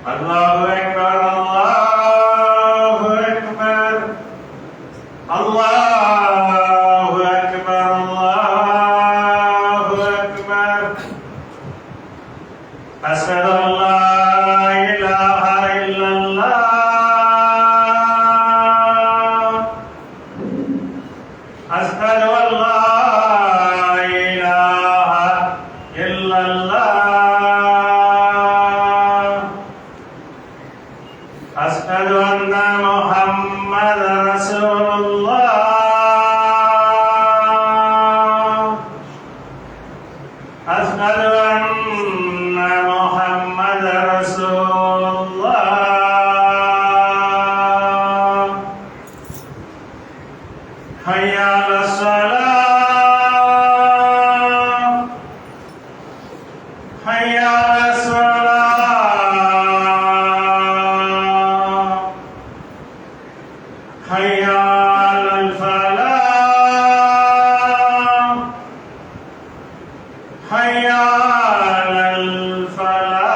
الله أكبر الله أكبر الله أكبر الله أكبر أشهد أن لا إله إلا الله أشهد أن لا إله إلا الله أشهد أن محمدا رسول الله أشهد أن محمدا رسول الله حي على الصلاة حي على الصلاة حي على الفلاح حي على الفلاح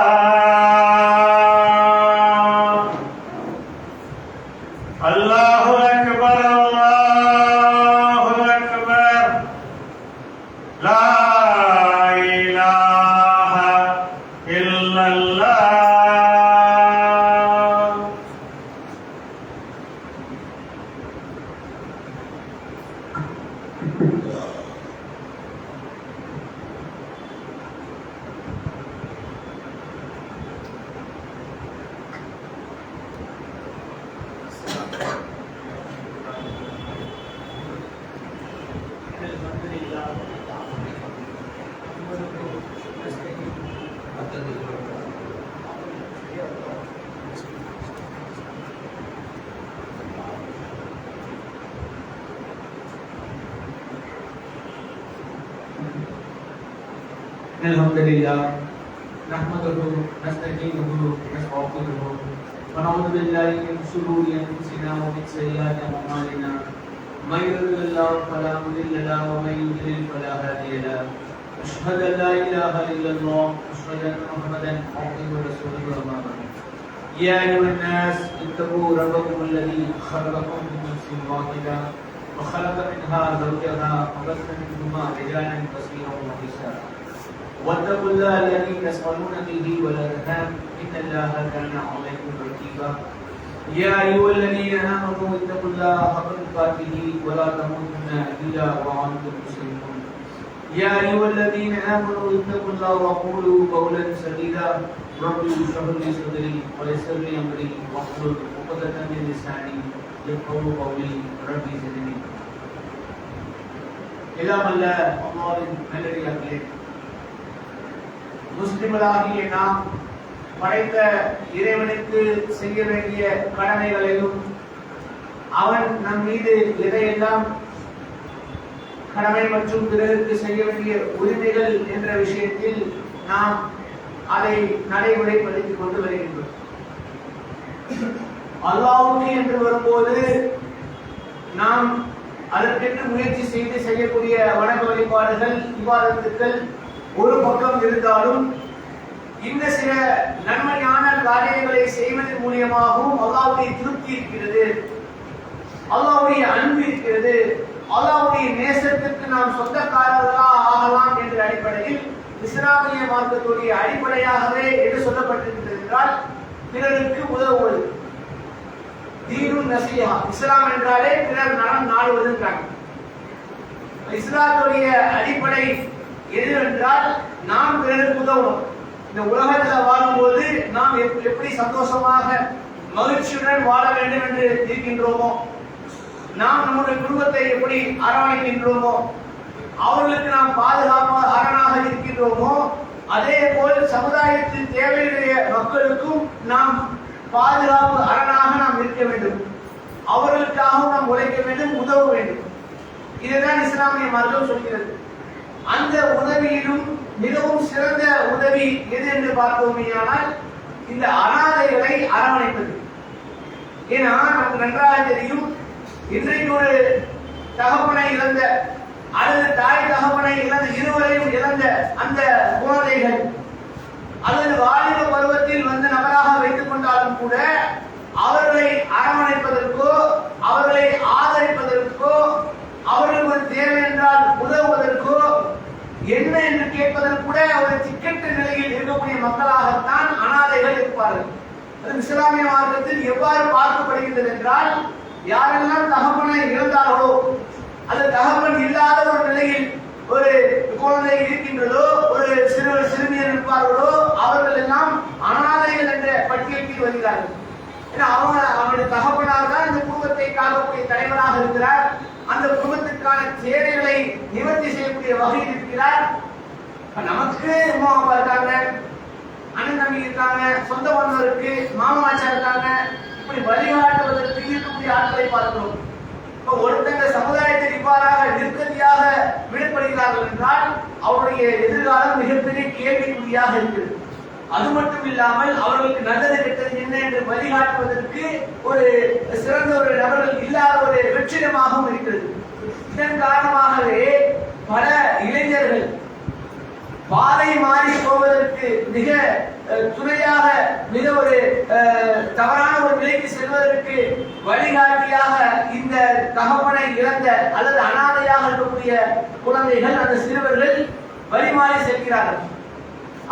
الله أكبر الله أكبر لا إله إلا الله Alhamdulillah, nahmaduhu, nasta'inuhu, nastaghfiruhu, wa na'udzu billahi min shururi anfusina wa min sayyiati a'malina. Man yahdihillahu fala mudilla lahu wa man yudlil fala hadiya lahu. Ashhadu an la ilaha illallah wa ashhadu anna Muhammadan abduhu wa rasuluhu amma ba'd. Ya ayyuhan nas ittaqu rabbakum alladhi khalaqakum min nafsin wahidah wa khalaqa minha zawjaha wa bassa minhuma rijalan katsiran wa nisaa. واتقوا الله الذي تسألون به والأرحام إن الله كان عليكم رقيبا يا أيها الذين آمنوا اتقوا الله حق تقاته ولا تموتن إلا وأنتم مسلمون يا أيها الذين آمنوا اتقوا الله وقولوا قولا سديدا رب اشرح لي صدري ويسر لي أمري واحلل عقدة من لساني يفقهوا قولي رب زدني إلى من لا الله நல்லடியார்களே, முஸ்லிம்களாகிய நாம் படைத்த இறைவனுக்கு செய்ய வேண்டிய கடமைகளையும் அவன் நம் மீது எதையெல்லாம் கடமை மற்றும் பிறருக்கு செய்ய வேண்டிய உரிமைகள் என்ற விஷயத்தில் நாம் அதை நடைமுறைப்படுத்திக் கொண்டு வருகின்றோம். அல்லாஹ்வுக்கு என்று வரும்போது நாம் அதற்கென்று முயற்சி செய்து செய்யக்கூடிய வணக்க வழிபாடுகள் இபாதத்துக்கள் ஒரு பக்கம் இருந்தாலும் இந்த சில நன்மையான காரியங்களை செய்வதன் மூலியமாகவும் அல்லாஹ்வுடைய திருப்தி இருக்கிறது, அல்லாஹ்வுடைய அன்பு இருக்கிறது, அல்லாஹ்வுடைய நேசத்திற்கு நாம் சொந்தக்காரர்களாக ஆகலாம் என்ற அடிப்படையில் இஸ்லாமிய மார்க்கத்துடைய அடிப்படையாகவே எது சொல்லப்பட்டிருக்கிறது என்றால் பிறருக்கு உதவுவது. தீனுன் நஸீஹா, இஸ்லாம் என்றாலே பிறர் நலம் நாடுவதுன்றாங்க. இஸ்லாத்துடைய அடிப்படை எது என்றால் நாம் பிறருக்கு உதவணும். இந்த உலகத்தில் வாழும்போது நாம் எப்படி சந்தோஷமாக மகிழ்ச்சியுடன் வாழ வேண்டும் என்று இருக்கின்றோமோ, நாம் நம்முடைய குடும்பத்தை எப்படி அரவணைக்கின்றோமோ, அவர்களுக்கு நாம் பாதுகாப்பாக அரணாக இருக்கின்றோமோ, அதே போல் சமுதாயத்தின் தேவையுடைய மக்களுக்கும் நாம் பாதுகாப்பு அரணாக நாம் இருக்க வேண்டும். அவர்களுக்காகவும் நாம் உழைக்க வேண்டும், உதவ வேண்டும். இதுதான் இஸ்லாமிய மார்க்கம் சொல்கிறது. அந்த உதவியிலும் மிகவும் சிறந்த உதவி எது என்று பார்த்தோமேயானால் இந்த அனாதைகளை அரவணைப்பது. ஏன்னா நமக்கு நன்றாக தெரியும், இன்றைக்கு ஒரு தகப்பனை இழந்த அல்லது தாய் தகப்பனை இழந்த இருவரையும் இழந்த அந்த குழந்தைகள் அல்லது வாலிப பருவத்தில் வந்த நபராக வைத்துக் இருந்தாலும் கூட அவர்களை அரவணைப்பதற்கோ அவர்களை ஆதரிப்பதற்கோ அவர்களுக்கு ஒரு தேவை என்றால் உதவுவதற்கோ என்ன என்று கேட்பதற்கு கூட ஒரு திக்கெட்ட நிலையில் இருக்கக்கூடிய மக்களாகத்தான் அனாதைகள் இருப்பார்கள். அது இஸ்லாமிய மார்க்கத்தில் எவ்வாறு பார்க்கப்படுகின்றது என்றால், யாரெல்லாம் தகப்பனை இழந்தார்களோ அது தகப்பன் இல்லாத ஒரு நிலையில் ஒரு குழந்தை இருக்கின்றதோ ஒரு சிறுமியர் இருப்பார்களோ அவர்கள் எல்லாம் அனாதைகள் என்ற பட்டியலில் வருகிறார்கள். ஏன்னா அவனுடைய தகப்பனார் தான் இந்த குடும்பத்தை காக்கக்கூடிய தலைவராக இருக்கிறார். அந்த குடும்பத்திற்கான தேவைகளை நிவர்த்தி செய்யக்கூடிய வகையில் இருக்கிறார். நமக்கு அம்மா அப்பா இருக்காங்க, அண்ணன் தம்பி இருக்காங்க, சொந்த பந்தம் இருக்கு, மாமாச்சா இருக்காங்க, இப்படி வழிகாட்டுவதற்கு இருக்கக்கூடிய ஆட்களை பார்க்கிறோம். ஒருத்தங்க சமுதாயத்தில் இவ்வாறாக நிற்கதியாக விடப்படுகிறார்கள் என்றால் அவருடைய எதிர்காலம் மிகப்பெரிய கேள்விக்குறியாக இருக்கிறது. அது மட்டும் இல்லாமல் அவர்களுக்கு நல்லது கெட்டது என்ன என்று வழிகாட்டுவதற்கு ஒரு சிறந்த ஒரு நபர்கள் இல்லாத ஒரு வெற்றிடமாகவும் இருக்கிறது. இதன் காரணமாகவே பல இளைஞர்கள் பாதை மாறி போவதற்கு மிக துணையாக மிக ஒரு தவறான ஒரு நிலைக்கு செல்வதற்கு வழிகாட்டியாக இந்த தகப்பனை இழந்த அல்லது அனாதையாக இருக்கக்கூடிய குழந்தைகள் அந்த சிறுவர்கள் வழிமாறி செல்கிறார்கள்.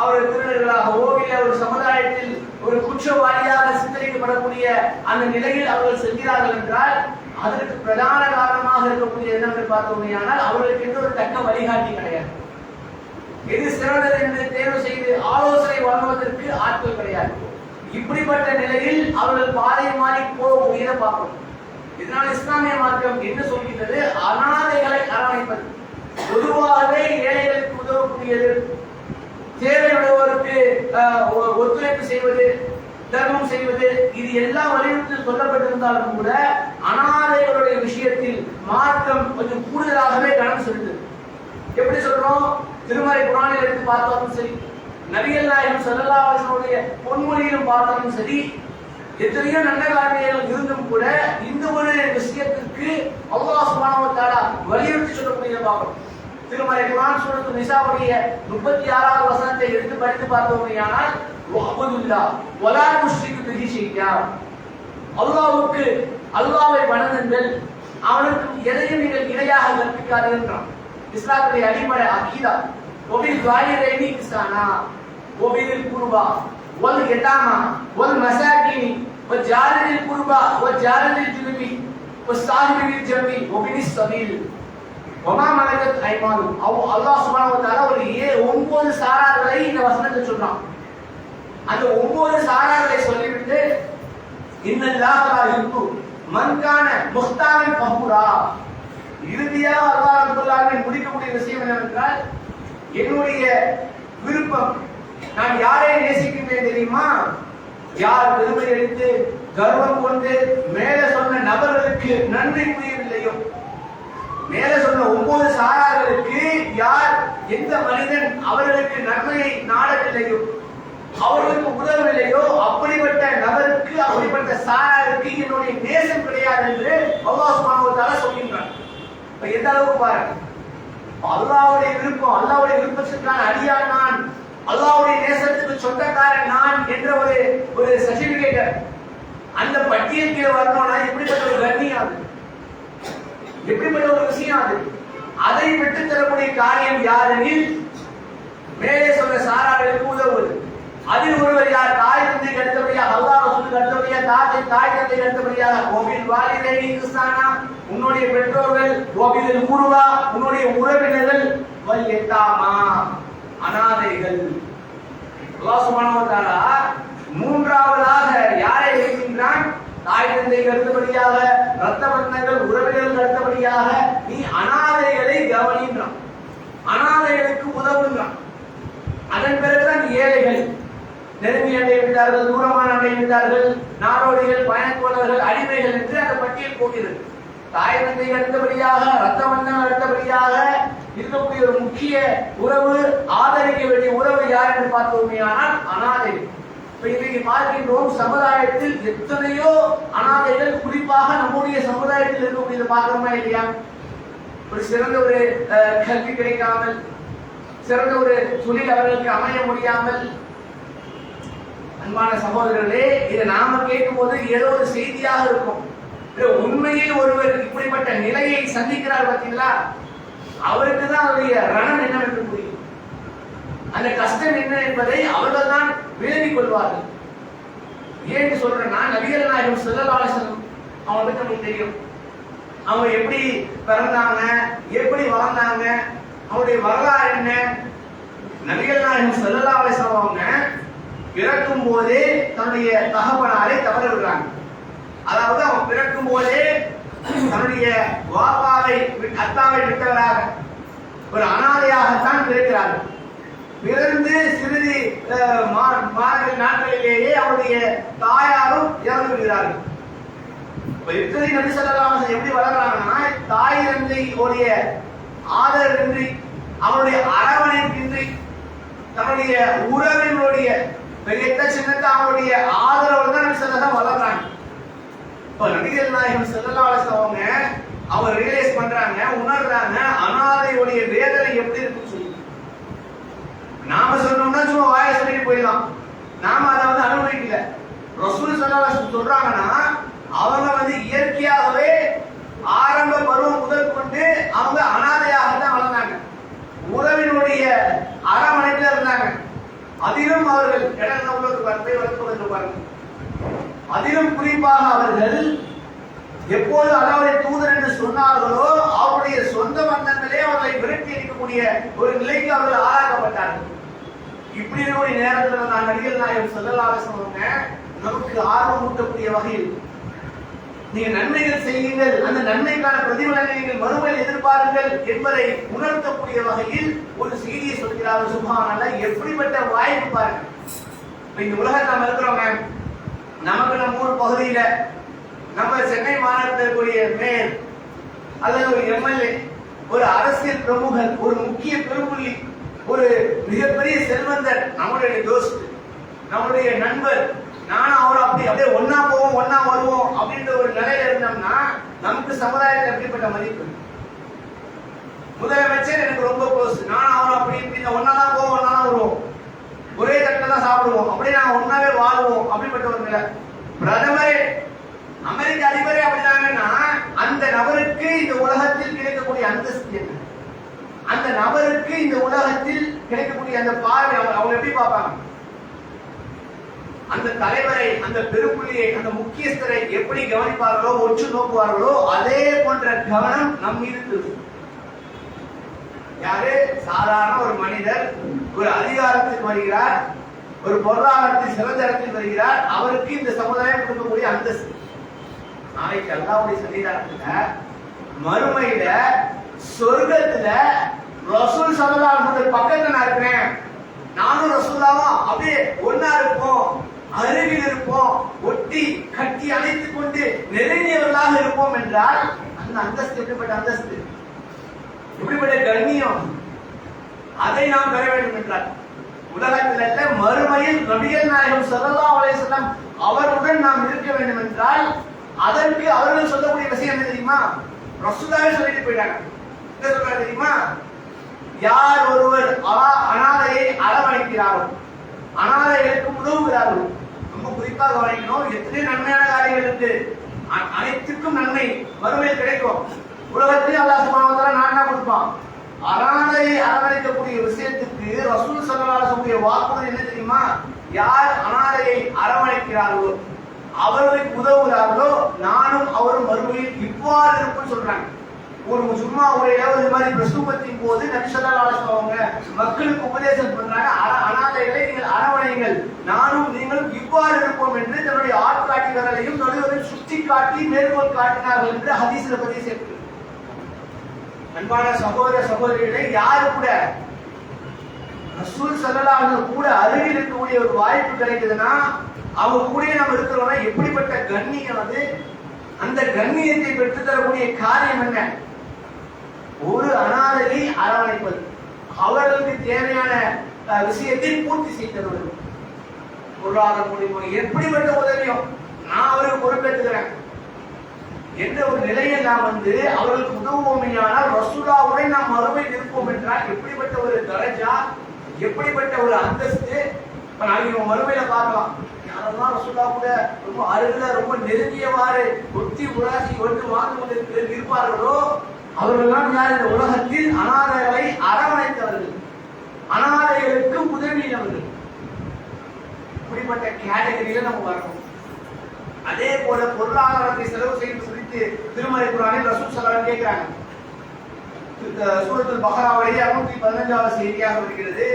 அவர்கள் திருடர்களாகவோ இல்லை ஒரு சமுதாயத்தில் ஒரு குற்றவாளியாக சித்தரிக்கப்படக்கூடிய அந்த நிலையில் அவர்கள் செல்கிறார்கள் என்றால் அதற்கு பிரதான காரணமாக இருக்கக்கூடிய என்னவென்று பார்த்தோமையானால் அவர்களுக்கு எந்த ஒரு தக்க வழிகாட்டி கிடையாது. எது சிறந்தது என்று தேர்வு செய்து ஆலோசனை வழங்குவதற்கு ஆட்கள் கிடையாது. இப்படிப்பட்ட நிலையில் அவர்கள் பாதை மாறி போக பார்க்கணும். இதனால் இஸ்லாமிய மார்க்கம் என்ன சொல்கின்றது? அனாதைகளை அரவணைப்பது, பொதுவாகவே ஏழைகளுக்கு உதவக்கூடியது, தேவையுடையவருக்கு ஒத்துழைப்பு செய்வது, தர்மம் செய்வது, இது எல்லாம் வலியுறுத்தி சொல்லப்பட்டிருந்தாலும் கூட அனாதைகளுடைய விஷயத்தில் மார்க்கம் கொஞ்சம் கூடுதலாகவே கவனம் செலுத்துது. எப்படி சொல்றோம்? திருமறை குர்ஆனில் எடுத்து பார்த்தாலும் சரி, நபிகள் நாயகம் ஸல்லல்லாஹு அலைஹி வஸல்லம் பொன்மொழியிலும் பார்த்தாலும் சரி, எத்தனையோ நல்ல காரியங்கள் இருந்தும் கூட இந்த ஒரு விஷயத்திற்கு அல்லாஹ் சுப்ஹானஹு வ தஆலா வலியுறுத்தி சொல்லக்கூடியதை பார்க்கிறோம். திருமறை குர்ஆன் சூரத்து நிசாவுடைய 36வது வசனத்தை எடுத்து படித்து பார்த்தோமேயானால் வஅபுதுல்லாஹ் வலா துஷ்ரிகு பிஹி ஷையா, அல்லாஹ்வை வணங்குங்கள், அவனுக்கு எதையும் நீங்கள் இணையாக கற்பிக்காதீர்கள். இஸ்லாமுடைய அடிப்படை அகீதா ஒபில் வாலிதைனி இஹ்சானா ஒபில் குர்பா வல் யதாமா வல் மசாகினி வஜாரில் குர்பா வஜாரில் ஜுனுபி வஸாஹிபில் ஜம்பி வபினிஸ் சபீல் வமா மலகத் ஐமானு. அல்லாஹ் சுப்ஹானஹு வ தஆலா ஒரு 9 சாரார்களை இந்த வசனத்தில் சொல்றான். அந்த 9 சாரார்களை சொல்லிவிட்டு இன்னல்லாஹ லா யுஹிப்பு மன் கான முக்தாரன் ஃபஹூரா, இறுதியாக அல்லாஹ் ரப்பல் ஆலமீன் முடிக்கக்கூடிய விஷயம் என்னவென்றால், என்னுடைய விருப்பம், நான் யாரை நேசிக்கின்றேன் தெரியுமா? யார் பெருமை அடித்து கர்வம் கொண்டு மேலே சொன்ன நபர்களுக்கு நன்றி புரியவில்லையோ, மேலே சொன்ன 9 சாரார்களுக்கு யார் எந்த மனிதன் அவர்களுக்கு நன்மையை நாடவில்லையோ, அவர்களுக்கு உதவவில்லையோ, அப்படிப்பட்ட நபருக்கு அப்படிப்பட்ட சாராருக்கு என்னுடைய நேசம் கிடையாது என்று அல்லாஹ் சுப்ஹானஹு வ தஆலா சொல்கின்றான். எந்த அளவுக்கு பாருங்க, அல்லாஹ்வுடைய விருப்பம், அல்லாஹ்வுடைய விருப்பத்திற்கான அடியான் நான், அல்லாஹ்வுடைய நேசத்துக்கு சொந்தக்காரன் நான் என்ற ஒரு சர்டிபிகேட் அந்த பட்டியலுக்கு வரணும்னா எப்படிப்பட்ட ஒரு கண்ணியம் அது, எப்படிப்பட்ட ஒரு விஷயம் அது. அதை விட்டு தரக்கூடிய காரியம் யாரெனில் மேலே சொன்ன சாரார்களுக்கு உதவுவது. அதில் ஒருவர் யார்? தாய் தந்தைக்கு அடுத்தபடியாக, அல்லாஹ் ரசூலுக்கு அடுத்தபடியாக தாய் தந்தைக்கு அடுத்தபடியாக ஒபில் வாலிதைனி இஹ்சானா, உன்னுடைய பெற்றோர்கள், ஒபில் குர்பா, உன்னுடைய உறவினர்கள், வல் யதாமா, அனாதைகள். அல்லாஹ் சுப்ஹானஹு வ தஆலா மூன்றாவதாக யாரை வைக்கின்றான்? தாய் தந்தைக்கு அடுத்தபடியாக, இரத்த பந்தங்கள், உறவினர்களுக்கு அடுத்தபடியாக நீ அனாதைகளை கவனின்றான், அனாதைகளுக்கு உதவுன்றான். அதன் பிறகுதான் ஏழைகள், நெருங்கிய அண்டை விட்டார்கள், தூரமான அண்டை விட்டார்கள், நாடோடிகள், பயணத்தோழர்கள், அடிமைகள் என்று அந்த பட்டியல் போகிறது. தாய் தந்தை அடுத்தபடியாக, இரத்த பந்தங்கள் அடுத்தபடியாக இருக்கக்கூடிய ஒரு முக்கிய உறவு, ஆதரிக்க வேண்டிய உறவு யார் என்று பார்த்தோமேயானால் அனாதைகள். இன்னைக்கு பார்க்கின்றோம் சமுதாயத்தில் எத்தனையோ அனாதைகள், குறிப்பாக நம்முடைய சமுதாயத்தில் இருக்கக்கூடியது பார்க்கிறோமா இல்லையா? ஒரு சிறந்த ஒரு கல்வி கிடைக்காமல், சிறந்த ஒரு தொழில் அவர்களுக்கு அமைய முடியாமல், அன்பான சகோதரர்களே, இதை நாம கேட்கும் போது ஏதோ ஒரு செய்தியாக இருக்கும். உண்மையில் ஒருவர் இப்படிப்பட்ட நிலையை சந்திக்கிறார் பார்த்தீங்களா, அவருக்கு தான் அவருடைய ரணம் என்னவென்று புரியும். அந்த கஷ்டம் என்ன என்பதை அவர்கள் தான் விளங்கிக் கொள்வார்கள். ஏன்னு சொல்றேன்னா, நபிகள் நாயகம் ஸல்லல்லாஹு அலைஹி வஸல்லம் அவங்களுக்கு நமக்கு தெரியும். அவங்க எப்படி பிறந்தாங்க, எப்படி வளர்ந்தாங்க, அவருடைய வரலாறு என்ன. நபிகள் நாயகம் ஸல்லல்லாஹு அலைஹி வஸல்லம் அவங்க பிறக்கும் போதே தன்னுடைய தகப்பனாரை தவற விடுறாங்க. அதாவது அவங்க பிறக்கும் போதே தன்னுடைய வாப்பாவை அத்தாவை விட்டவராக ஒரு அனாதையாகத்தான் பிறக்கிறார்கள். பிறந்து சிறிது நாட்களிலேயே அவருடைய தாயாரும் இறந்து விடுகிறார்கள். இத்தனை நபி ஸல்லல்லாஹு அலைஹி வஸல்லம் எப்படி வளர்றாங்கன்னா, தாய் தந்தையுடைய ஆதரவின்றி, அவருடைய அரவணைப்பின்றி, தன்னுடைய உறவினுடைய பெரியத்த சின்னத்த அவருடைய ஆதரவோடு தான் நபி ஸல்லல்லாஹு வளர்றாங்க. இப்ப நபிகள் நாயகம் ஸல்லல்லாஹு அலைஹி வஸல்லம் அவங்க ரியலைஸ் பண்றாங்க, உணர்றாங்க அனாதையுடைய வேதனை எப்படி இருக்குன்னு சொல்லி. நாம சொன்னோம்னா சும்மா வாயை சொல்லிட்டு போயிடலாம், நாம அதை அனுபவிக்கல. ரசூல் ஸல்லல்லாஹு அலைஹி வஸல்லம் சொல்றாங்கன்னா, அவங்க இயற்கையாகவே ஆரம்ப பருவம் முதல் கொண்டு அவங்க அனாதையாக தான் வளர்ந்தாங்க. உறவினுடைய அரவணைப்பில் இருந்தாங்க. அதிலும் அவர்கள் வளர்ப்பதற்கு பாருங்க. அதிலும் குறிப்பாக அவர்கள் எப்போது அல்லாஹ்வுடைய தூதர் என்று சொன்னார்களோ, அவருடைய சொந்த பந்தங்களே அவர்களை விரட்டி அடிக்கக்கூடிய ஒரு நிலைக்கு அவர்கள் ஆளாக்கப்பட்டார்கள். இப்படி ஒரு நேரத்தில் நான் நபிகள் நாயகம் ஸல்லல்லாஹு அலைஹி வஸல்லம் நமக்கு ஆர்வம் ஊட்டக்கூடிய வகையில், நீங்க நன்மைகள் செய்யுங்கள், அந்த நன்மைக்கான பிரதிபலனை நீங்கள் மறுமையில் எதிர்பாருங்கள் என்பதை உணர்த்தக்கூடிய வகையில் ஒரு செய்தியை சொல்கிறார்கள். சுப்ஹானல்லாஹ், எப்படிப்பட்ட வாய்ப்பு பாருங்க. இந்த உலகத்தில் நம்ம இருக்கிறோங்க, நமக்கு நம்ம ஊர் பகுதியில நம்ம சென்னை மாநகரத்தில் இருக்கக்கூடிய மேயர் அல்லது ஒரு எம்எல்ஏ, ஒரு அரசியல் பிரமுகர், ஒரு முக்கிய பெரும்புள்ளி, ஒரு மிகப்பெரிய செல்வந்தர், நம்முடைய தோஸ்த், நம்முடைய நண்பர், நானும் அவரும் அப்படியே ஒன்னா போவோம் ஒன்னா வருவோம் அப்படின்ற ஒரு நிலையில இருந்தோம்னா நமக்கு சமுதாயத்தில் எப்படிப்பட்ட மதிப்பு. முதலமைச்சர் எனக்கு ரொம்ப க்ளோஸ், நானும் அவரும் அப்படி ஒன்னாதான் போவோம் ஒன்னாதான் வருவோம், ஒரே தட்டில தான் சாப்பிடுவோம், அப்படியே நாங்க ஒன்னாவே வாழ்வோம் அப்படிப்பட்ட ஒரு நிலை. பிரதமரே, அமெரிக்க அதிபரே அப்படிதாங்கன்னா அந்த நபருக்கு இந்த உலகத்தில் கிடைக்கக்கூடிய அந்தஸ்து என்ன, அந்த நபருக்கு இந்த உலகத்தில் கிடைக்கக்கூடிய அந்த பார்வை அவங்க எப்படி பார்ப்பாங்க. அந்த தலைவரை, அந்த பெருப்புள்ளியை, அந்த முக்கியஸ்தரை எப்படி கவனிப்பார்களோ, ஒற்று நோக்குவார்களோ, அதே போன்ற கவனம் நம் மீது இருக்கும். யாரு சாதாரண ஒரு மனிதர் ஒரு அதிகாரத்தில் வருகிறார், ஒரு பொருளாதாரத்தில் சிறந்த இடத்தில் வருகிறார், அவருக்கு இந்த சமுதாயம் கொடுக்கக்கூடிய அந்தஸ்து. நாளைக்கு அல்லாஹ்வுடைய சன்னிதானத்துல மறுமையில சொர்க்கத்துல ரசூல் ஸல்லல்லாஹு அலைஹி வஸல்லம் பக்கத்துல நான் இருக்கிறேன், நானும் ரசூலுல்லாஹும் அப்படியே ஒன்னா இருப்போம், அருகில் இருப்போம், ஒட்டி கட்டி அணைத்துக் கொண்டு நெருங்கியவர்களாக இருப்போம் என்றால் அந்த அந்தஸ்து எப்படிப்பட்ட அந்தஸ்து, எப்படிப்பட்ட கண்ணியம், அதை நாம் பெற வேண்டும் என்றால் உலகத்தில் மறுமையில் நபிகள் நாயகம் ஸல்லல்லாஹு அலைஹி வஸல்லம் அவருடன் நாம் இருக்க வேண்டும் என்றால் அதற்கு அவர்கள் சொல்லக்கூடிய விஷயம் என்ன தெரியுமா? ரசூலுல்லாஹ் சொல்லிட்டு போயிட்டாங்க. என்ன சொல்றாங்க தெரியுமா? யார் ஒருவர் அனாதையை அரவணைக்கிறாரோ, அனாதைகளுக்கு உதவுகிறாரோ, ரொம்ப குறிப்பாக கவனிக்கணும். எத்தனை நன்மையான காரியங்கள் இருக்கு, அனைத்துக்கும் நன்மை மறுமையில் கிடைக்கும். உலகத்திலே அல்லாஹ் சுப்ஹானஹு வ தஆலா நானா கொடுப்பான். அனாதையை அரவணைக்கக்கூடிய விஷயத்துக்கு ரசூல் ஸல்லல்லாஹு அலைஹி வஸல்லம் வாக்குறுதி என்ன தெரியுமா? யார் அனாதையை அரவணைக்கிறார்களோ, அவர்களுக்கு உதவுகிறார்களோ, நானும் அவரும் மறுமையில் இவ்வாறு இருக்கும் சொல்றாங்க. ஒரு சும்மா உரையில ஒரு மாதிரி பிரசூபத்தின் போது நபி ஸல்லல்லாஹு அலைஹி வஸல்லம் மக்களுக்கு உபதேசம் பண்றாங்க, அனாதைகளை நீங்கள் அரவணைங்கள், நானும் நீங்களும் இவ்வாறு இருப்போம் என்று தன்னுடைய ஆட்காட்டி விரலையும் நடுவரையும் சுட்டி காட்டி மேற்கோள் காட்டினார்கள் என்று ஹதீஸ்ல பதிவு செய்யப்பட்டிருக்கு. அன்பான சகோதர சகோதரிகளை, யாரு கூட ரசூல் ஸல்லல்லாஹு அலைஹி வஸல்லம் கூட அருகில் இருக்கக்கூடிய ஒரு வாய்ப்பு கிடைக்குதுன்னா அவங்க கூட நம்ம இருக்கிறோம்னா எப்படிப்பட்ட கண்ணியம் அது. அந்த கண்ணியத்தை பெற்று தரக்கூடிய காரியம் என்ன? ஒரு அனாதையை அரவணைப்பது, அவர்களுக்கு தேவையான விஷயத்தை பூர்த்தி செய்தது, பொருளாதார மூலியமா எப்படிப்பட்ட உதவியும் நான் அவருக்கு பொறுப்பேற்றுக்கிறேன் என்ற ஒரு நிலையை நாம் அவர்களுக்கு உதவுவோமையானால் ரசூலுல்லாஹ்வுடன் நாம் மறுமையில் இருப்போம் என்றால் எப்படிப்பட்ட ஒரு தரஜா, எப்படிப்பட்ட ஒரு அந்தஸ்து, இப்ப நாளைக்கு மறுமையில பார்க்கலாம், யாரெல்லாம் ரசூலுல்லாஹ் கூட ரொம்ப அருகில ரொம்ப நெருங்கியவாறு ஒட்டி உராசி ஒன்று வாழ்ந்து கொண்டு இருப்பார்களோ அவர்கள்லாம் யார்? இந்த உலகத்தில் அனாதைகளை அரவணைத்தவர்கள், அனாதைகளுக்கு உதவியவர்கள். இப்படிப்பட்ட கேட்டகரியில நம்ம வரணும். அதே போல பொருளாதாரத்தை செலவு செய்து குறித்து திருமறை குர்ஆனில் ரசூல் ஸல்லல்லாஹு அலைஹி வஸல்லம் கேட்கிறாங்க. சூரத்துல் பக்ராவுடைய 115வது செய்தியாக வருகிறது,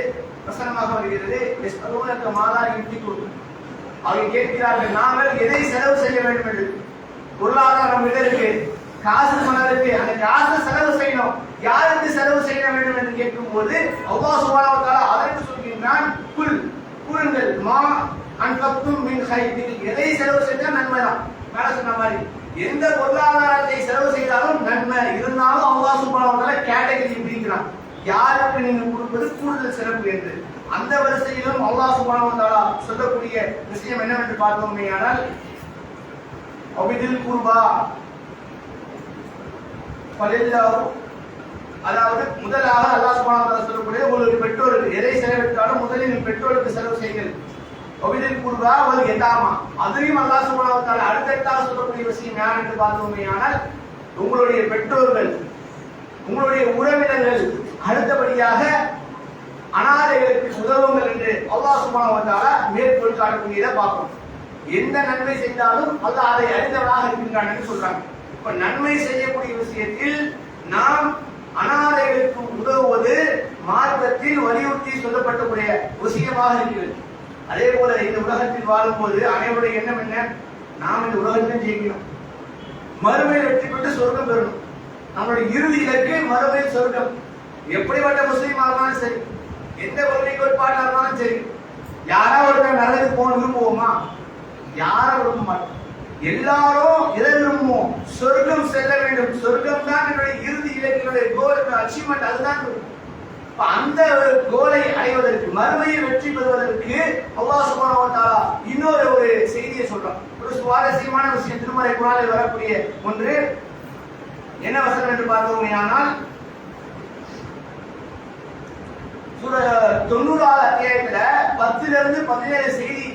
வசனமாக வருகிறது. எஸ்அலூனக மாலா யுன்ஃபிகூன், அவர்கள் கேட்கிறார்கள் நாங்கள் எதை செலவு செய்ய வேண்டும் என்று. பொருளாதாரம் இருக்கு, காசு பணம் இருக்கு, அந்த காசு செலவு செய்யணும், யாருக்கு செலவு செய்ய வேண்டும் என்று கேட்கும் போது அல்லாஹ் சுப்ஹானஹு வ தஆலா அதற்கு சொல்கிறான், கூறுங்கள் மா அன்ஃபக்தும் மின் கைரின், எதை செலவு செய்தால் நன்மைதான். மேல சொன்ன மாதிரி எந்த பொருளாதாரத்தை செலவு செய்தாலும் நன்மை. இருந்தாலும் அல்லாஹ் சுப்ஹானஹு வ தஆலா கேட்டகரி பிரிக்கிறான், யாருக்கு நீங்க கொடுப்பது கூடுதல் சிறப்பு என்று. அந்த வரிசையிலும் அல்லாஹ் சுப்ஹானஹு வ தஆலா சொல்லக்கூடிய விஷயம் என்னவென்று பார்த்தோமேயானால், அபிதில் குர்பா ஃபலில்லாஹு, அதாவது முதலாக அல்லாஹ் சுப்ஹானஹு வ தஆலா சொல்லக்கூடிய உங்களுக்கு பெற்றோருக்கு எதை செலவிட்டாலும் முதலில் பெற்றோருக்கு செலவு செய்யுங்கள். அபிதில் குர்பா வல் யதாமா, அதையும் அல்லாஹ் சுப்ஹானஹு வ தஆலா அடுத்ததாக சொல்லக்கூடிய விஷயம் யார் என்று பார்த்தோமேயானால் உங்களுடைய பெற்றோர்கள், உங்களுடைய உறவினர்கள், அடுத்தபடியாக அனாதைகளுக்கு உதவுங்கள் என்று அல்லாஹ் சுப்ஹானஹு வ தஆலா மேற்கோள் காட்டக்கூடியதை பார்ப்போம். எந்த நன்மை செய்தாலும் அல்லாஹ் அதை அறிந்தவனாக இருக்கின்றான் என்று சொல்றாங்க. இப்ப நன்மை செய்யக்கூடிய விஷயத்தில் நாம் அனாதைகளுக்கு உதவுவது மார்க்கத்தில் வலியுறுத்தி சொல்லப்பட்டக்கூடிய விஷயமாக இருக்கிறது. அதே போல இந்த உலகத்தில் வாழும்போது அனைவருடைய எண்ணம் என்ன? நாம் இந்த உலகத்திலும் ஜெயிக்கணும், மறுமையில் வெற்றி பெற்று சொர்க்கம் பெறணும். நம்மளுடைய இறுதி இலக்கு மறுமையில் சொர்க்கம். எப்படிப்பட்ட முஸ்லீமாக இருந்தாலும் சரி, எந்த கொள்கை கோட்பாட்டாக இருந்தாலும் சரி, யாராவது ஒருத்தர் நல்லதுக்கு போகணும் விரும்புவோமா? யாரும் விரும்ப மாட்டோம். எல்லாரும் எதை விரும்புவோம்? சொர்க்கம் செல்ல வேண்டும். சொர்க்கம் தான் என்னுடைய இறுதி இலக்கினுடைய கோல், அச்சீவ்மெண்ட். அதுதான் அந்த கோலை அடைவதற்கு, மறுமையை வெற்றி பெறுவதற்கு அல்லாஹ் சுப்ஹானஹு வ தஆலா இன்னொரு ஒரு செய்தியை சொல்றான். ஒரு சுவாரஸ்யமான விஷயம் திருமறை குர்ஆனில் வரக்கூடிய ஒன்று. என்ன வசனம் என்று பார்த்தோமேயானால், சூரா 90வது அத்தியாயத்துல 10லிருந்து 17 செய்தி,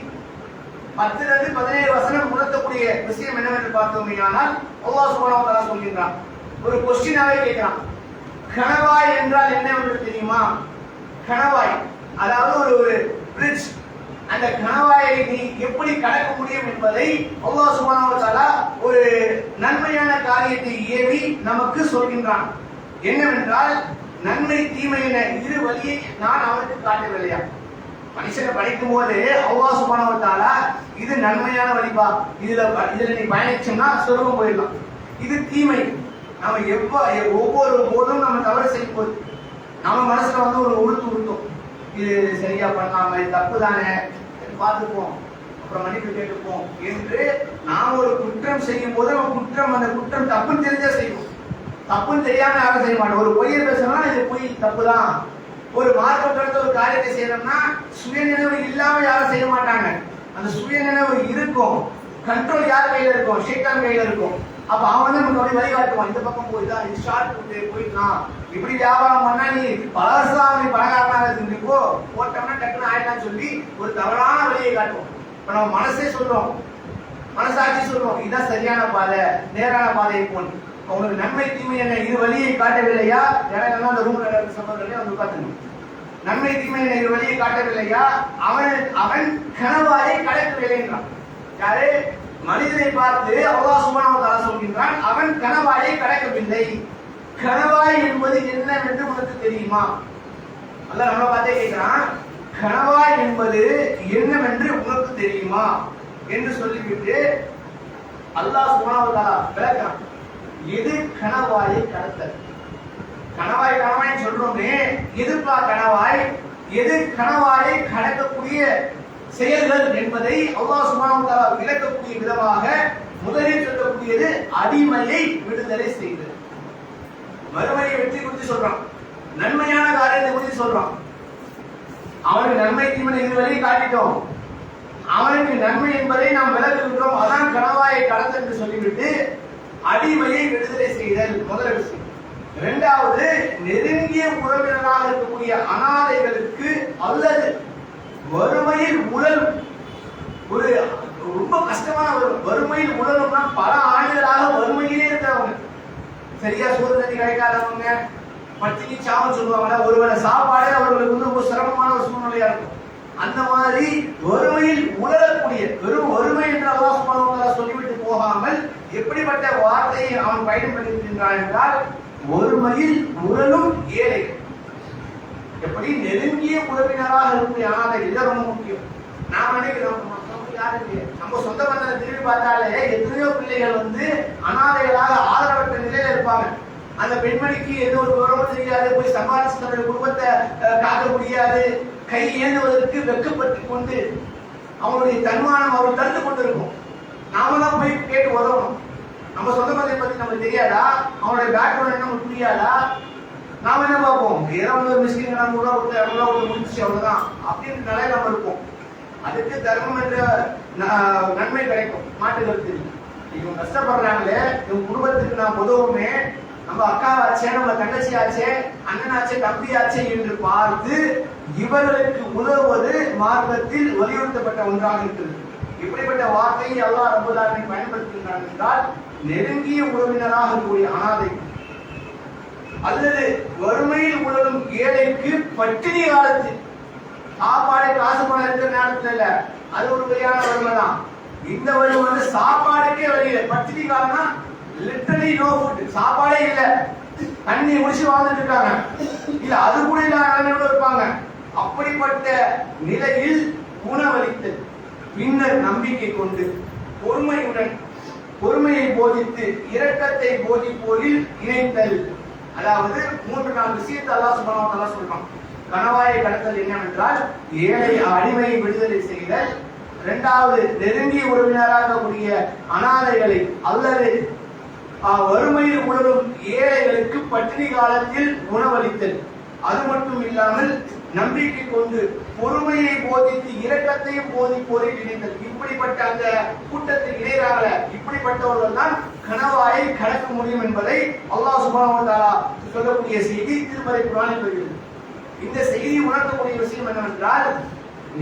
10லிருந்து 17 வசனம் உணர்த்தக்கூடிய விஷயம் என்னவென்று பார்த்தோமேயானால் அல்லாஹ் சுப்ஹானஹு வ தஆலா சொல்கிறான், ஒரு கொஸ்டினாவே கேட்கிறான், கணவாய் என்றால் என்ன என்று தெரியுமா? கணவாய் அதாவது ஒரு பிரிட்ஜ். அந்த கணவாயை நீ எப்படி கடக்க முடியும் என்பதை அல்லாஹ் சுப்ஹானஹு வ தஆலா ஒரு நன்மையான காரியத்தை ஏவி நமக்கு சொல்கின்றான். என்னவென்றால், நன்மை தீமை என இரு வழியை நான் அவனுக்கு காட்டவில்லையா? மனுஷனை படைக்கும் போது அல்லாஹ் சுப்ஹானஹு வ தஆலா இது நன்மையான வழிபா, இதுல நீ பயணிச்சோம்னா சொர்க்கம் போயிடலாம், இது தீமை. நம்ம ஒவ்வொரு போதும் நம்ம தவறு செய்யும் போது நம்ம மனசுல ஒரு உறுத்தும், இது சரியா பண்ணாம தப்பு தானே, பார்த்துப்போம், அப்புறம் மன்னிப்பு கேட்டுப்போம் என்று நாம் ஒரு குற்றம் செய்யும் போது அந்த குற்றம் தப்புன்னு தெரிஞ்சா செய்வோம். தப்புன்னு தெரியாம யாரும் செய்ய மாட்டோம். ஒரு பொய்யை பேசணும்னா இது பொய், தப்பு தான். ஒரு மார்க்கம் கடந்த ஒரு காரியத்தை செய்யணும்னா சுயநினைவு இல்லாம யாரும் செய்ய மாட்டாங்க. அந்த சுயநினைவு இருக்கும், கண்ட்ரோல் யார் கையில இருக்கும்? ஷைத்தான் கையில இருக்கும். அப்ப அவன் நமக்கு வழிகாட்டுவான், இந்த பக்கம் போய்தான், இது ஷார்ட் போயிடலாம், இப்படி வியாபாரம் பண்ணா நீ பல வருஷம் நீ பணக்காரனாக இருந்துக்கோ, போட்டோம்னா டக்குன்னு ஆயிடலாம் சொல்லி ஒரு தவறான வழியை காட்டுவோம். இப்ப நம்ம மனசே சொல்றோம், மனசாட்சி சொல்றோம், இதுதான் சரியான பாதை, நேரான பாதையை போன். உங்களுக்கு நன்மை தீமை என்ன இரு வழியை காட்டவில்லையா? எனக்கு அந்த ரூம்ல சம்பவங்களே வந்து உட்காந்துக்கணும். நன்மை தீமை என்ன இரு வழியை காட்டவில்லையா? அவன் கணவாயை கடக்கவில்லைன்றான். யாரு? மனிதனை பார்த்து அல்லாஹ் சுப்ஹானஹு வ தஆலா சொல்கின்றான், அவன் கணவாயை கடக்கவில்லை. கணவாய் என்பது என்னவென்று உனக்கு தெரியுமா? அல்லாஹ் நம்மளை பார்த்தே கேட்கிறான், கணவாய் என்பது என்னவென்று உனக்கு தெரியுமா என்று சொல்லிவிட்டு அல்லாஹ் சுப்ஹானஹு வ தஆலா விளக்குறான், எது கணவாயை கடத்தல். கணவாய் சொல்றோமே, எதுப்பா கணவாய்? எது கணவாயை கடக்கக்கூடிய செயல்கள் என்பதை அல்லாஹ் சுப்ஹானஹு வ தஆலா விளக்கக்கூடிய விதமாக முதலில் சொல்லக்கூடியது அடிமையை விடுதலை செய்தல். மறுமையை வெற்றி குறித்து சொல்றான், நன்மையான காரியத்தை குறித்து சொல்றான். அவனுக்கு நன்மை தீமை இதுவரை காட்டிட்டோம், அவனுக்கு நன்மை என்பதை நாம் விளக்குகின்றோம், அதான் கணவாயை கடத்தல் என்று சொல்லிவிட்டு அடிமையை விடுதலை செய்தல் முதல் விஷயம். இரண்டாவது, நெருங்கிய உறவினராக இருக்கக்கூடிய அனாதைகளுக்கு அல்லது வறுமையில் உழல் ஒரு ரொம்ப கஷ்டமான வறுமையில் உழலும்னா பல ஆண்டுகளாக வறுமையிலே இருக்கிறவங்க, சரியா சோறு தண்ணி கிடைக்காதவங்க, பட்டினி சாவம் சொல்லுவாங்க, ஒருவேளை சாப்பாடே அவர்களுக்கு வந்து ரொம்ப சிரமமான ஒரு சூழ்நிலையா இருக்கும். அந்த மாதிரி வறுமையில் உழலக்கூடிய வெறும் வறுமை என்று அல்லாஹ் சுப்ஹானஹு வ தஆலா சொல்லிவிட்டு போகாமல் எப்படிப்பட்ட வார்த்தையை அவன் பயன்படுத்துகின்றான் என்றால் வறுமையில் உழலும் ஏழை, எப்படி நெருங்கிய உறவினராக இருக்கக்கூடிய அனாதை. இது ரொம்ப முக்கியம். நாம் நினைக்கிறோம் நம்ம சொந்த பந்தத்தை திரும்பி பார்த்தாலே எத்தனையோ பிள்ளைகள் வந்து அனாதைகளாக ஆதரவற்ற நிலையில இருப்பாங்க. அந்த பெண்மணிக்கு எந்த ஒரு விவரமும் தெரியாது, போய் சம்பாதிச்சு தன்னுடைய குடும்பத்தை காக்க முடியாது, கை ஏந்துவதற்கு வெக்கப்பட்டு கொண்டு அவனுடைய தன்மானம் அவள் தடுத்து கொண்டு இருக்கும். நாம தான் போய் கேட்டு உதவணும். நம்ம சொந்த பந்தத்தை பத்தி நமக்கு தெரியாதா, அவனுடைய பேக்ரவுண்ட் என்ன நமக்கு புரியாதா, நாம என்ன பார்ப்போம், ஏதோ ஒரு மிஸ்கின் நம்ம உள்ள விட்டு அவ்வளோ முடிச்சு அவ்வளவுதான் அப்படின்னு நிலையில நம்ம இருப்போம். அதுக்கு தர்மம் என்ற நன்மை கிடைக்கும், மாட்டு கருத்து. இவங்க கஷ்டப்படுறாங்களே, இவங்க குடும்பத்துக்கு நாம் உதவுமே, நம்ம அக்காவாச்சே, நம்ம தங்கச்சி ஆச்சே, அண்ணனாச்சே, தம்பி ஆச்சே என்று பார்த்து இவர்களுக்கு உதவுவது மார்க்கத்தில் வலியுறுத்தப்பட்ட ஒன்றாக இருக்கிறது. இப்படிப்பட்ட வார்த்தையை அல்லாஹ் ரப்பல் ஆலமீன் பயன்படுத்துகிறான் என்றால் நெருங்கிய உறவினராக இருக்கக்கூடிய அனாதை அல்லது வறுமையில் உழலும் ஏழைக்கு பட்டினி காலத்தில் சாப்பாடு காசு பணம் இருக்கிற நேரத்துல இல்ல, அது ஒரு வகையான வறுமை தான். இந்த வறுமை வந்து சாப்பாடுக்கே வழியில, பட்டினி காலம்னா லிட்டரலி நோ ஃபுட், சாப்பாடே இல்ல, தண்ணி முடிச்சு வாழ்ந்துட்டு இருக்காங்க, இல்ல அது கூட இல்லாத நிலைமையோட இருப்பாங்க. அப்படிப்பட்ட நிலையில் உணவளித்தல், பின்னர் நம்பிக்கை கொண்டு பொறுமையுடன் பொறுமையை போதித்து இரக்கத்தை போதிப்போரில் இணைத்தல். அதாவது 3-4 விஷயத்தை அல்லாஹ் சுப்ஹானஹு வ தஆலா சொல்றான். கணவாயை கடத்தல் என்னவென்றால் ஏழை அடிமையை விடுதலை செய்தல், இரண்டாவது நெருங்கிய உறவினராக கூடிய அனாதைகளை அல்லது வறுமையில் உழலும் ஏழைகளுக்கு பட்டினி காலத்தில் உணவளித்தல், அது மட்டும் இல்லாமல் நம்பிக்கை கொண்டு பொறுமையை போதித்து இரக்கத்தையும் போதிப்போரில் இணைத்தல். இப்படிப்பட்ட அந்த கூட்டத்தில் இணைகிறாக இப்படிப்பட்டவர்கள் தான் கணவாயை கடக்க முடியும் என்பதை அல்லாஹ் சுப்ஹானஹு வ தஆலா சொல்லக்கூடிய செய்தி திருமறை குர்ஆனில் வருகிறது. இந்த செய்தி உணர்த்தக்கூடிய விஷயம் என்னவென்றால்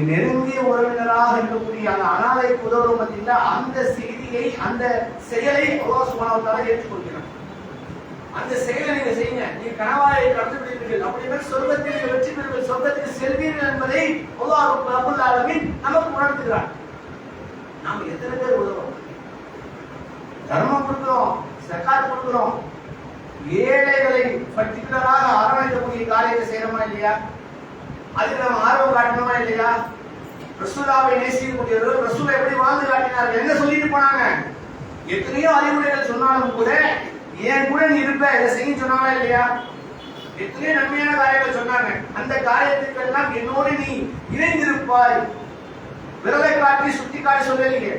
நெருங்கிய உறவினராக இருக்கக்கூடிய அந்த அனாதைக்கு உதவும் பார்த்தீங்கன்னா அந்த செய்தியை அந்த செயலை அல்லாஹ் சுப்ஹானஹு வ தஆலா ஏற்றுக்கொள்கிறார். அந்த செயலை நீங்க செய்யுங்க, நீங்க கணவாயை கடந்து விடுவீர்கள், அப்படின்னா சொர்க்கத்தில் வெற்றி பெறுவீர்கள், சொர்க்கத்தில் செல்வீர்கள் என்பதை அல்லாஹ் ரப்பல் ஆலமீன் நமக்கு உணர்த்துகிறார். நாம் எத்தனை பேர் உதவும், தர்மம் கொடுக்கிறோம், ஜகாத் கொடுக்கிறோம், ஏழைகளை பர்டிகுலராக அரவணைக்கக்கூடிய காரியத்தை செய்யறோமா இல்லையா, அதுக்கு நம்ம ஆர்வம் காட்டணுமா இல்லையா? ரசூலாவை நேசிக்கக்கூடியவர்கள் ரசூலை எப்படி வாழ்ந்து காட்டினார்கள், என்ன சொல்லிட்டு போனாங்க? எத்தனையோ அறிவுரைகள் சொன்னாலும் கூட ஏன் கூட நீ இருப்ப, இதை செய்ய சொன்னாங்களா இல்லையா? எத்தனையோ நன்மையான காரியங்கள் சொன்னாங்க, அந்த காரியத்துக்கெல்லாம் என்னோடு நீ இணைந்திருப்பாய், விரலை காட்டி சுட்டி காட்டி சொல்லலீங்க.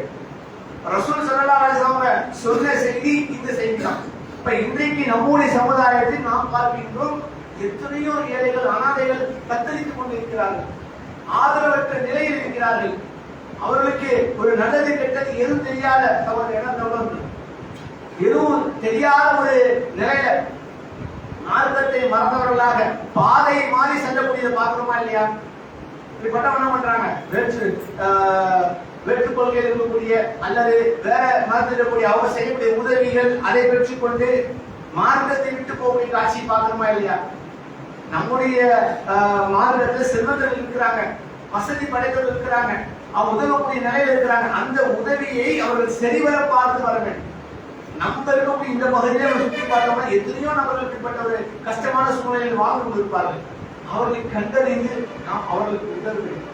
ரசூல் ஸல்லல்லாஹு அலைஹி வஸல்லம் சொன்ன செய்தி இந்த செய்தி தான். இப்ப இன்றைக்கு நம்முடைய சமுதாயத்தில் நாம் பார்க்கின்றோம் எத்தனையோ ஏழைகள் அனாதைகள் தத்தளித்துக் கொண்டிருக்கிறார்கள், ஆதரவற்ற நிலையில் இருக்கிறார்கள். அவர்களுக்கு ஒரு நல்லது கெட்டது எதுவும் தெரியாத எதுவும் தெரியாத ஒரு நிலையில மார்க்கத்தை மறந்தவர்களாக பாதையை மாறி செல்லக்கூடியதை பார்க்கிறோமா இல்லையா? இப்படிப்பட்ட என்ன பண்றாங்க, வேற்று கொள்கையில் இருக்கக்கூடிய அல்லது வேற மதத்தில் இருக்கக்கூடிய அவங்க செய்யக்கூடிய உதவிகள் அதை பெற்றுக்கொண்டு மார்க்கத்தை விட்டு போகக்கூடிய காட்சியை பார்க்கிறோமா இல்லையா? நம்முடைய மார்க்கத்தில் செல்வந்தர்கள் இருக்கிறாங்க, வசதி படைத்தவர்கள் இருக்கிறாங்க, அவங்க உதவக்கூடிய நிலையில் இருக்கிறாங்க. அந்த உதவியை அவர்கள் சரிவர பார்த்து வர வேண்டும். நம்ம இருக்கக்கூடிய இந்த பகுதியிலே சுற்றி பார்த்தோம்னா எத்தனையோ நபர்கள் இப்படிப்பட்ட ஒரு கஷ்டமான சூழ்நிலையில் வாழ்ந்து கொண்டிருப்பார்கள். அவர்களை கண்டறிந்து நாம் அவர்களுக்கு உதவ வேண்டும்,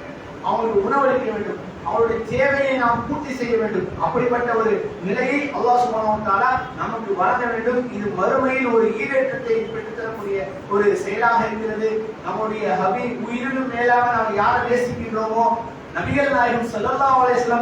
அவர்களுக்கு உணவளிக்க வேண்டும், அவருடைய தேவையை நாம் பூர்த்தி செய்ய வேண்டும். அப்படிப்பட்ட ஒரு நிலையை அல்லாஹ் சுப்ஹானஹு வ தஆலா நமக்கு வழங்க வேண்டும். இது மறுமையில் ஒரு ஈடேற்றத்தை பெற்றுத்தரக்கூடிய ஒரு செயலாக இருக்கிறது. நம்முடைய ஹபீப் உயிரினும் மேலாக நாம் யாரை நேசிக்கின்றோமோ நபிகள் நாயகம் ஸல்லல்லாஹு அலைஹி வஸல்லம்